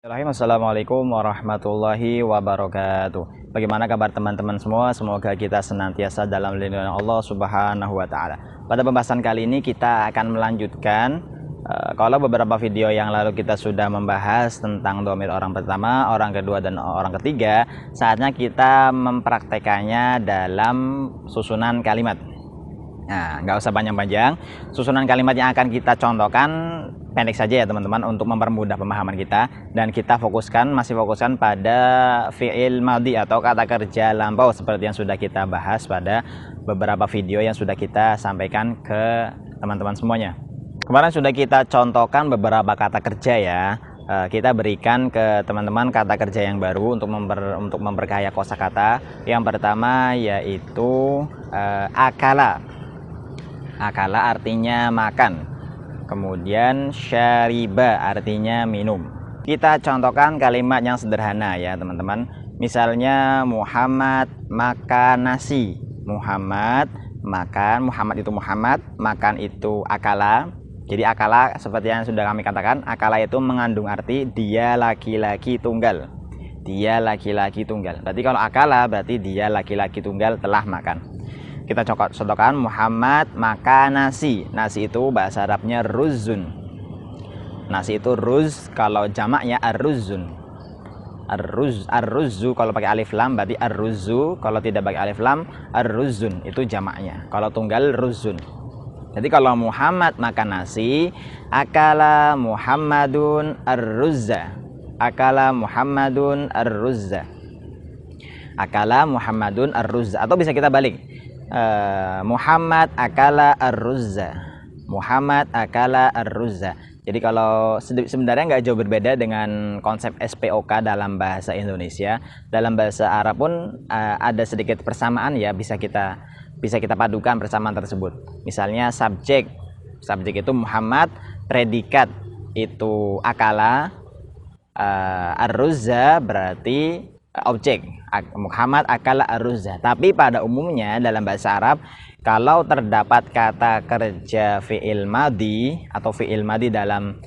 Assalamualaikum warahmatullahi wabarakatuh. Bagaimana kabar teman-teman semua? Semoga kita senantiasa dalam lindungan Allah Subhanahu wa taala. Pada pembahasan kali ini kita akan melanjutkan kalau beberapa video yang lalu kita sudah membahas tentang dhamir orang pertama, orang kedua dan orang ketiga, saatnya kita mempraktekannya dalam susunan kalimat. Nah, nggak usah panjang-panjang. Susunan kalimat yang akan kita contohkan pendek saja ya teman-teman, untuk mempermudah pemahaman kita, dan kita masih fokuskan pada fi'il madhi atau kata kerja lampau seperti yang sudah kita bahas pada beberapa video yang sudah kita sampaikan ke teman-teman semuanya. Kemarin sudah kita contohkan beberapa kata kerja ya. Kita berikan ke teman-teman kata kerja yang baru untuk memperkaya kosakata. Yang pertama yaitu akala. Akala artinya makan. Kemudian syariba artinya minum. Kita contohkan kalimat yang sederhana ya teman-teman. Misalnya Muhammad makan nasi. Muhammad makan, Muhammad itu Muhammad, makan itu akala. Jadi akala seperti yang sudah kami katakan, akala itu mengandung arti dia laki-laki tunggal. Dia laki-laki tunggal. Berarti kalau akala berarti dia laki-laki tunggal telah makan. Kita contohkan Muhammad makan nasi. Nasi itu bahasa Arabnya ruzun. Nasi itu ruz, kalau jamaknya ar-ruzun. Ar-ruzu kalau pakai alif lam berarti ar-ruzu, kalau tidak pakai alif lam ar-ruzun, itu jamaknya. Kalau tunggal ruzun. Jadi kalau Muhammad makan nasi, akala Muhammadun ar-ruzza. Akala Muhammadun ar-ruzza. Akala Muhammadun ar-ruzza. Atau bisa kita balik. Muhammad akala ar-ruzza. Muhammad akala ar-ruzza. Jadi kalau sebenarnya nggak jauh berbeda dengan konsep SPOK dalam bahasa Indonesia. Dalam bahasa Arab pun ada sedikit persamaan ya, bisa kita padukan persamaan tersebut. Misalnya subjek itu Muhammad, predikat itu akala, ar-ruzza berarti objek. Muhammad akala ar-ruzza. Tapi pada umumnya dalam bahasa Arab, kalau terdapat kata kerja fi'il madhi atau fi'il madhi dalam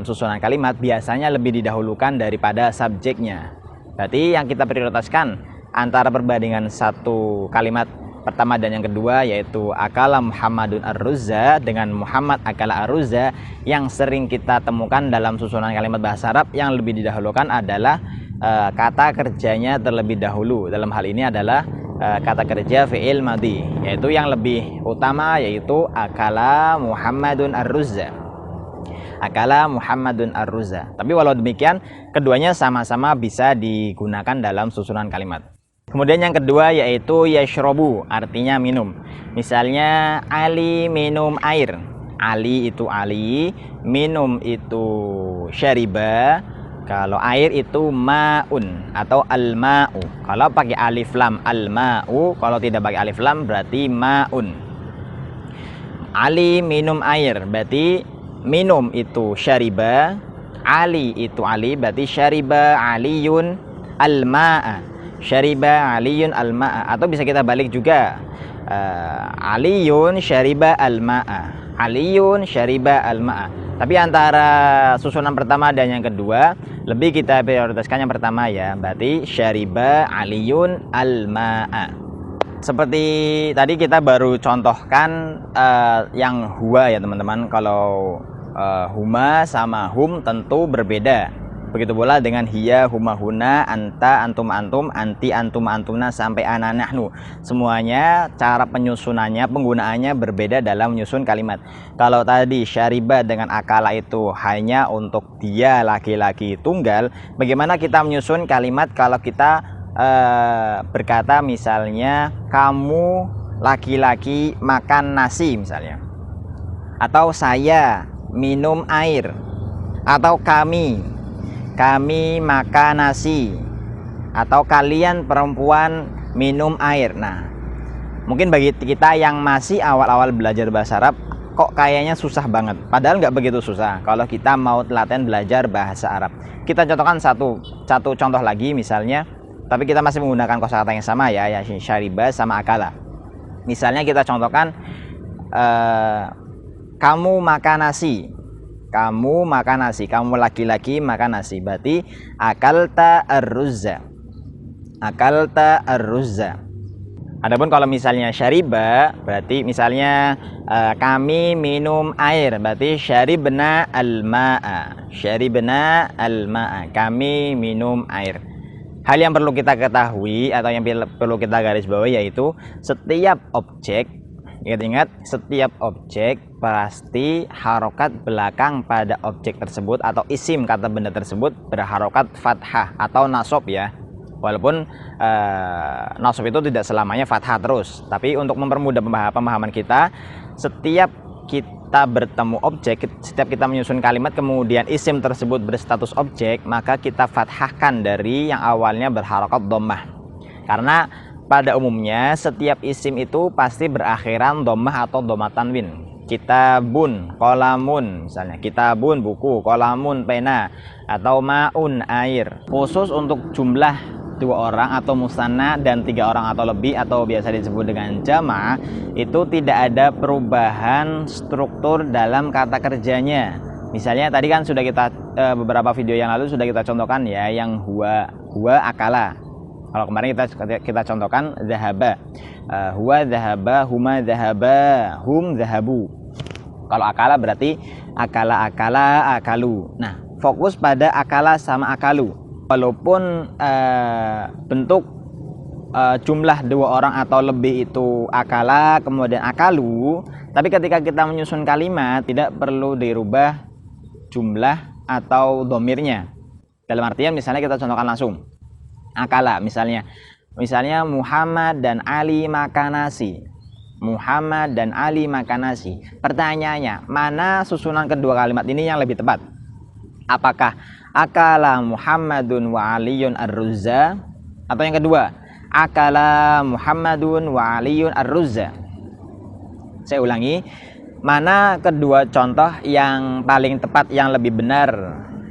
susunan kalimat, biasanya lebih didahulukan daripada subjeknya. Berarti yang kita prioritaskan antara perbandingan satu kalimat pertama dan yang kedua, yaitu akala Muhammadun ar-ruzza dengan Muhammad akala ar-ruzza, yang sering kita temukan dalam susunan kalimat bahasa Arab, yang lebih didahulukan adalah kata kerjanya terlebih dahulu. Dalam hal ini adalah kata kerja fi'il madhi, yaitu yang lebih utama, yaitu akala Muhammadun ar-ruzza. Akala Muhammadun ar-ruzza. Tapi walau demikian, keduanya sama-sama bisa digunakan dalam susunan kalimat. Kemudian yang kedua yaitu yashrobu, artinya minum. Misalnya Ali minum air. Ali itu Ali, minum itu syariba. Kalau air itu ma'un atau al-ma'u. Kalau pakai alif lam al-ma'u, kalau tidak pakai alif lam berarti ma'un. Ali minum air, berarti minum itu syariba. Ali itu Ali, berarti syariba aliyun al-ma'a. Syariba aliyun al-ma'a. Atau bisa kita balik juga, aliyun syariba al-ma'a. Aliyun syariba al-ma'a. Tapi antara susunan pertama dan yang kedua, lebih kita prioritaskan yang pertama ya. Berarti syariba aliyun al-ma'a. Seperti tadi kita baru contohkan yang huwa ya teman-teman. Kalau huma sama hum tentu berbeda. Begitu pula dengan hiya, huma, huna, anta, antum, antum, anti, antum, antumna, sampai ana, nahnu. Semuanya cara penyusunannya, penggunaannya berbeda dalam menyusun kalimat. Kalau tadi syariba dengan akala itu hanya untuk dia laki-laki tunggal, bagaimana kita menyusun kalimat kalau kita berkata misalnya kamu laki-laki makan nasi misalnya, atau saya minum air, atau kami makan nasi, atau kalian perempuan minum air. Nah, mungkin bagi kita yang masih awal-awal belajar bahasa Arab, kok kayaknya susah banget. Padahal nggak begitu susah kalau kita mau telaten belajar bahasa Arab. Kita contohkan satu contoh lagi misalnya, tapi kita masih menggunakan kosakata yang sama ya, syariba sama akala. Misalnya kita contohkan kamu makan nasi. Kamu makan nasi, kamu laki-laki makan nasi. Berarti akalta ar-ruzza. Akalta ar-ruzza. Adapun kalau misalnya syariba, berarti misalnya kami minum air, berarti syaribna al-ma'a. Syaribna al-ma'a. Kami minum air. Hal yang perlu kita ketahui atau yang perlu kita garis bawahi yaitu setiap objek, ingat-ingat, setiap objek pasti harokat belakang pada objek tersebut atau isim kata benda tersebut berharokat fathah atau nasab ya. Walaupun nasab itu tidak selamanya fathah terus, tapi untuk mempermudah pemahaman kita, setiap kita bertemu objek, setiap kita menyusun kalimat kemudian isim tersebut berstatus objek, maka kita fathahkan dari yang awalnya berharokat dhammah. Karena pada umumnya setiap isim itu pasti berakhiran dhammah atau dhamma tanwin. Kitabun, kolamun, misalnya kitabun buku, kolamun pena, atau maun air. Khusus untuk jumlah 2 orang atau musanna dan 3 orang atau lebih atau biasa disebut dengan jama', itu tidak ada perubahan struktur dalam kata kerjanya. Misalnya tadi kan sudah kita beberapa video yang lalu sudah kita contohkan ya, yang huwa akala. Kalau kemarin kita contohkan zahaba, huwa zahaba, huma zahaba, hum zahabu. Kalau akala berarti akala akalu. Nah, fokus pada akala sama akalu. Walaupun bentuk jumlah 2 orang atau lebih itu akala kemudian akalu, tapi ketika kita menyusun kalimat tidak perlu dirubah jumlah atau domirnya. Dalam artian misalnya kita contohkan langsung akala, misalnya Muhammad dan Ali makan nasi. Muhammad dan Ali makan nasi. Pertanyaannya, mana susunan kedua kalimat ini yang lebih tepat? Apakah akala Muhammadun wa Aliyun ar-ruzza, atau yang kedua akala Muhammadun wa Aliyun ar-ruzza? Saya ulangi, mana kedua contoh yang paling tepat, yang lebih benar,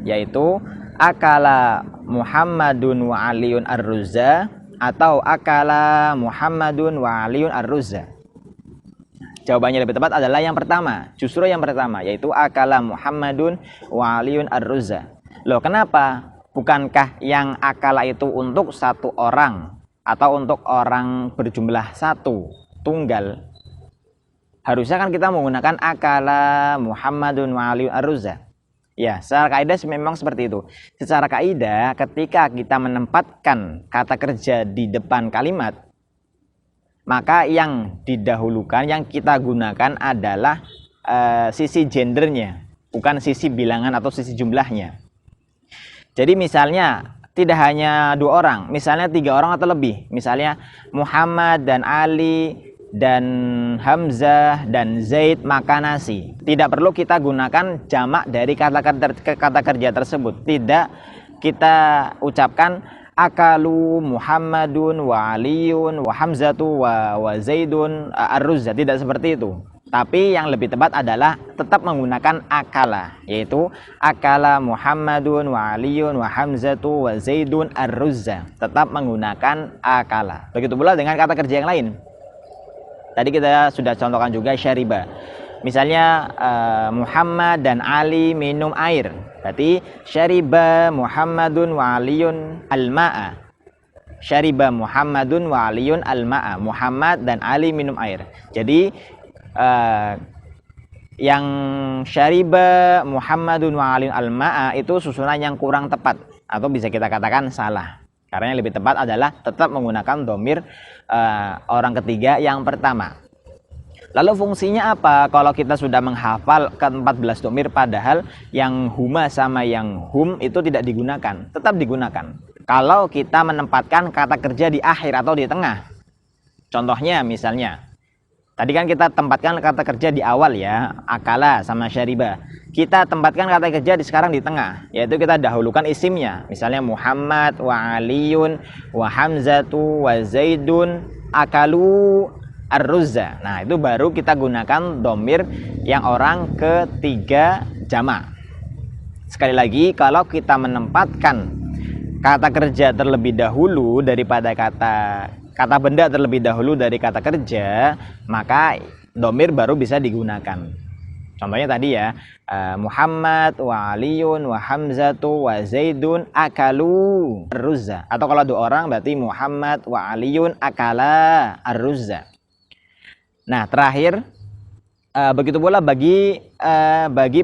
yaitu akala Muhammadun wa Aliyun ar-ruzza atau akala Muhammadun wa Aliyun ar-ruzza? Jawabannya lebih tepat adalah yang pertama, justru yang pertama, yaitu akala Muhammadun wa Aliyun ar-ruzza. Loh, kenapa? Bukankah yang akala itu untuk 1 orang atau untuk orang berjumlah 1 tunggal? Harusnya kan kita menggunakan akala Muhammadun wa Aliyun ar-ruzza. Ya, secara kaidah memang seperti itu. Secara kaidah ketika kita menempatkan kata kerja di depan kalimat, maka yang didahulukan, yang kita gunakan adalah sisi gendernya, bukan sisi bilangan atau sisi jumlahnya. Jadi misalnya tidak hanya 2 orang, misalnya 3 orang atau lebih. Misalnya Muhammad dan Ali dan Hamzah dan Zaid makan nasi. Tidak perlu kita gunakan jamak dari kata kerja tersebut. Tidak kita ucapkan akalu Muhammadun wa Aliyun wa Hamzatu wa Zaidun ar-ruzza. Tidak seperti itu. Tapi yang lebih tepat adalah tetap menggunakan akala, yaitu akala Muhammadun wa Aliyun wa Hamzatu wa Zaidun ar-ruzza. Tetap menggunakan akala. Begitu pula dengan kata kerja yang lain. Tadi kita sudah contohkan juga syariba. Misalnya Muhammad dan Ali minum air. Berarti syariba Muhammadun wa Aliyun al-ma'a. Syariba Muhammadun wa Aliyun al-ma'a. Muhammad dan Ali minum air. Jadi yang syariba Muhammadun wa Aliyun al-ma'a itu susunan yang kurang tepat, atau bisa kita katakan salah. Karena yang lebih tepat adalah tetap menggunakan dhamir orang ketiga yang pertama. Lalu fungsinya apa kalau kita sudah menghafal ke-14 dhamir padahal yang huma sama yang hum itu tidak digunakan? Tetap digunakan. Kalau kita menempatkan kata kerja di akhir atau di tengah. Contohnya misalnya, tadi kan kita tempatkan kata kerja di awal ya, akala sama syariba. Kita tempatkan kata kerja sekarang di tengah, yaitu kita dahulukan isimnya. Misalnya Muhammad wa Aliyun wa Hamzatu wa Zaidun akalu ar-ruzza. Nah, itu baru kita gunakan dhamir yang orang ketiga jamak. Sekali lagi, kalau kita menempatkan kata kerja terlebih dahulu daripada kata benda terlebih dahulu dari kata kerja, maka dhamir baru bisa digunakan. Contohnya tadi ya, Muhammad wa Aliyun wa Hamzatu wa Zaidun akalu ar-ruzza. Atau kalau 2 orang berarti Muhammad wa Aliyun akala ar-ruzza. Nah, terakhir begitu pula bagi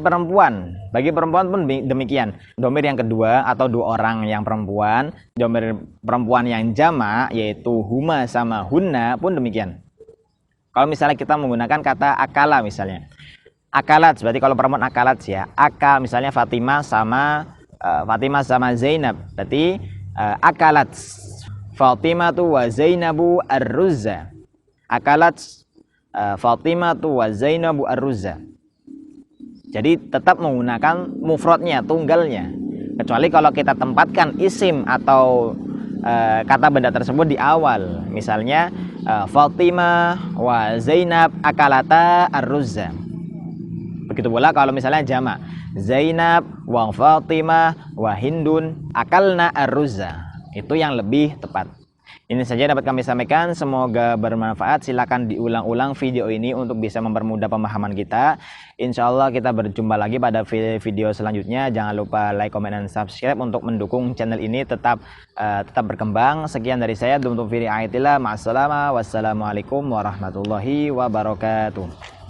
perempuan. Bagi perempuan pun demikian. Domir yang kedua atau 2 orang yang perempuan, domir perempuan yang jamak yaitu huma sama hunna pun demikian. Kalau misalnya kita menggunakan kata akala misalnya. Akalat berarti kalau perempuan akalat ya. Akal misalnya Fatimah sama Zainab. Berarti akalat Fatimah tu wa Zainabu ar-ruzza. Akalat Fatimah tu wa Zainabu ar-ruzza. Jadi tetap menggunakan mufradnya, tunggalnya. Kecuali kalau kita tempatkan isim atau kata benda tersebut di awal. Misalnya Fatimah wa Zainab akalata ar-ruzza. Begitu pula kalau misalnya jamak, Zainab wa Fatimah wa Hindun akalna ar-ruzza. Itu yang lebih tepat. Ini saja dapat kami sampaikan, semoga bermanfaat. Silakan diulang-ulang video ini untuk bisa mempermudah pemahaman kita. Insya Allah kita berjumpa lagi pada video selanjutnya. Jangan lupa like, comment, dan subscribe untuk mendukung channel ini tetap berkembang. Sekian dari saya, dumtum fi ri'ayatillah, ma'assalamah, wassalamualaikum warahmatullahi wabarakatuh.